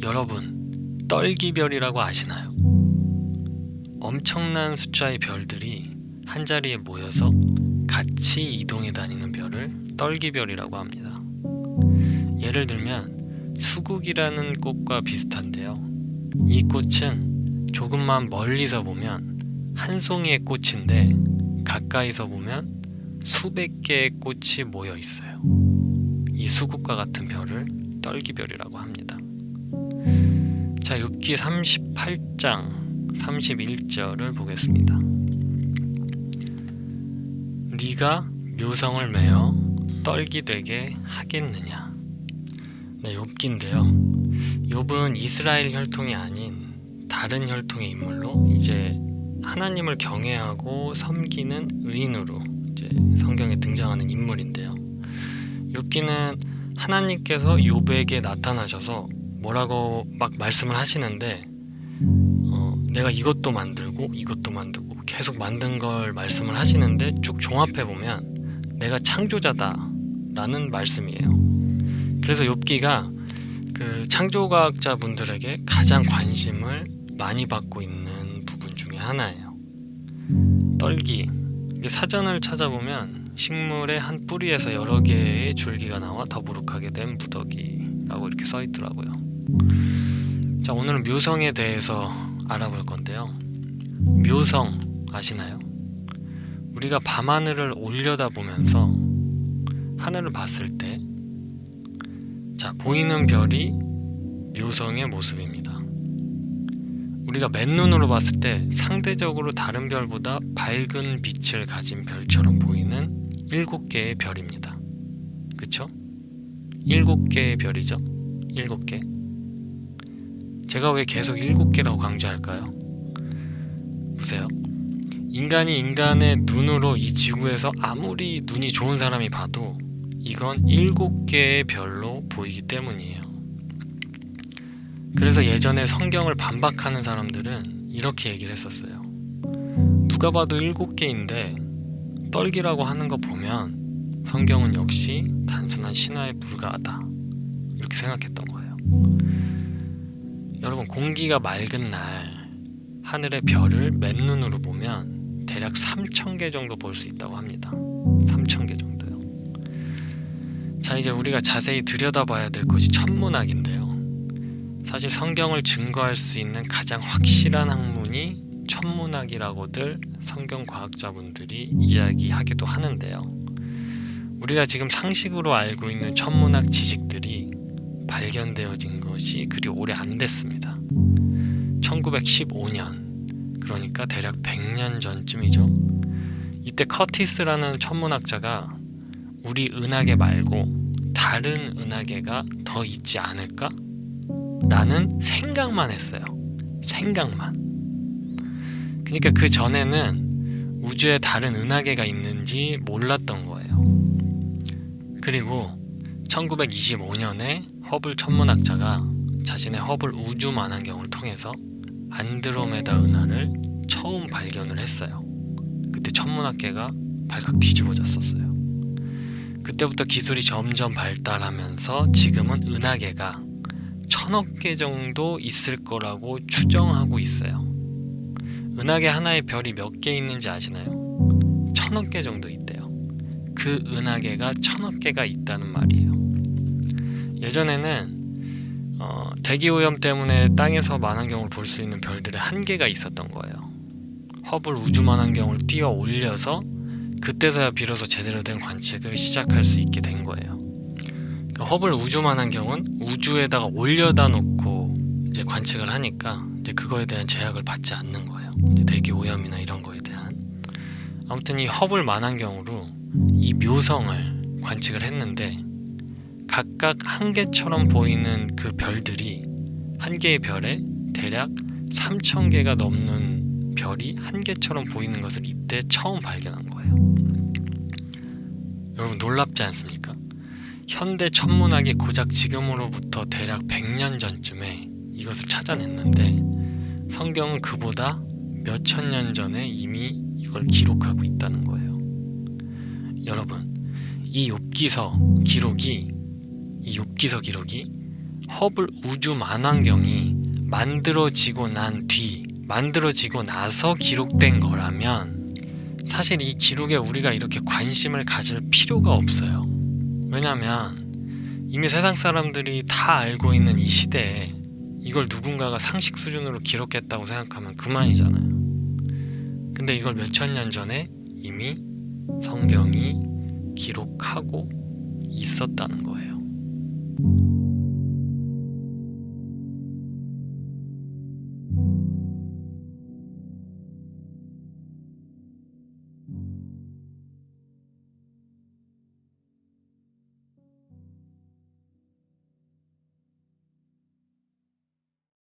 여러분, 떨기별이라고 아시나요? 엄청난 숫자의 별들이 한자리에 모여서 같이 이동해 다니는 별을 떨기별이라고 합니다. 예를 들면 수국이라는 꽃과 비슷한데요. 이 꽃은 조금만 멀리서 보면 한 송이의 꽃인데 가까이서 보면 수백 개의 꽃이 모여 있어요. 이 수국과 같은 별을 떨기별이라고 합니다. 자, 욥기 38장 31절을 보겠습니다. 네가 묘성을 메어 떨기 되게 하겠느냐. 네, 욥기인데요. 욥은 이스라엘 혈통이 아닌 다른 혈통의 인물로 이제 하나님을 경외하고 섬기는 의인으로 이제 성경에 등장하는 인물인데요. 욥기는 하나님께서 욥에게 나타나셔서 뭐라고 막 말씀을 하시는데 내가 이것도 만들고 계속 만든 걸 말씀을 하시는데 쭉 종합해보면 내가 창조자다 라는 말씀이에요. 그래서 욥기가 그 창조과학자분들에게 가장 관심을 많이 받고 있는 부분 중에 하나예요. 떨기, 사전을 찾아보면 식물의 한 뿌리에서 여러 개의 줄기가 나와 더부룩하게 된 무더기라고 이렇게 써 있더라고요. 자, 오늘은 묘성에 대해서 알아볼 건데요. 묘성 아시나요? 우리가 밤하늘을 올려다보면서 하늘을 봤을 때 보이는 별이 묘성의 모습입니다. 우리가 맨눈으로 봤을 때 상대적으로 다른 별보다 밝은 빛을 가진 별처럼 보이는 7개의 별입니다. 그쵸? 7개의 별이죠? 7개. 제가 왜 계속 7개라고 강조할까요? 보세요. 인간이 인간의 눈으로 이 지구에서 아무리 눈이 좋은 사람이 봐도 이건 7개의 별로 보이기 때문이에요. 그래서 예전에 성경을 반박하는 사람들은 이렇게 얘기를 했었어요. 누가 봐도 7개인데 떨기라고 하는 거 보면 성경은 역시 단순한 신화에 불과하다, 이렇게 생각했던 거예요. 여러분, 공기가 맑은 날 하늘의 별을 맨눈으로 보면 대략 3,000개 정도 볼 수 있다고 합니다. 3,000개 정도요. 자, 이제 우리가 자세히 들여다봐야 될 것이 천문학인데요. 사실 성경을 증거할 수 있는 가장 확실한 학문이 천문학이라고들 성경과학자분들이 이야기하기도 하는데요. 우리가 지금 상식으로 알고 있는 천문학 지식들이 발견되어진 것이 그리 오래 안 됐습니다. 1915년, 그러니까 대략 100년 전쯤이죠. 이때 커티스라는 천문학자가 우리 은하계 말고 다른 은하계가 더 있지 않을까? 라는 생각만 했어요. 생각만. 그러니까 그 전에는 우주에 다른 은하계가 있는지 몰랐던 거예요. 그리고 1925년에 허블 천문학자가 자신의 허블 우주 망원경을 통해서 안드로메다 은하를 처음 발견을 했어요. 그때 천문학계가 발칵 뒤집어졌었어요. 그때부터 기술이 점점 발달하면서 지금은 은하계가 1,000억 개 정도 있을 거라고 추정하고 있어요. 은하계 하나에 별이 몇 개 있는지 아시나요? 1,000억 개 정도 있대요. 그 은하계가 1,000억 개가 있다는 말이에요. 예전에는 대기오염 때문에 땅에서 망원경을 볼 수 있는 별들의 한계가 있었던 거예요. 허블 우주 망원경을 띄어 올려서 그때서야 비로소 제대로 된 관측을 시작할 수 있게 된 거예요. 그러니까 허블 우주 망원경은 우주에다가 올려다 놓고 이제 관측을 하니까 이제 그거에 대한 제약을 받지 않는 거예요. 이제 대기 오염이나 이런 거에 대한. 아무튼 이 허블 망원경으로 이 묘성을 관측을 했는데 각각 한 개처럼 보이는 그 별들이 한 개의 별에 대략 3,000개가 넘는 별이 한 개처럼 보이는 것을 이때 처음 발견한 거예요. 여러분, 놀랍지 않습니까? 현대 천문학이 고작 지금으로부터 대략 100년 전쯤에 이것을 찾아냈는데 성경은 그보다 몇천 년 전에 이미 이걸 기록하고 있다는 거예요. 여러분, 이 욥기서 기록이 허블 우주 망원경이 만들어지고 나서 기록된 거라면 사실 이 기록에 우리가 이렇게 관심을 가질 필요가 없어요. 왜냐면 이미 세상 사람들이 다 알고 있는 이 시대에 이걸 누군가가 상식 수준으로 기록했다고 생각하면 그만이잖아요. 근데 이걸 몇천 년 전에 이미 성경이 기록하고 있었다는 거예요.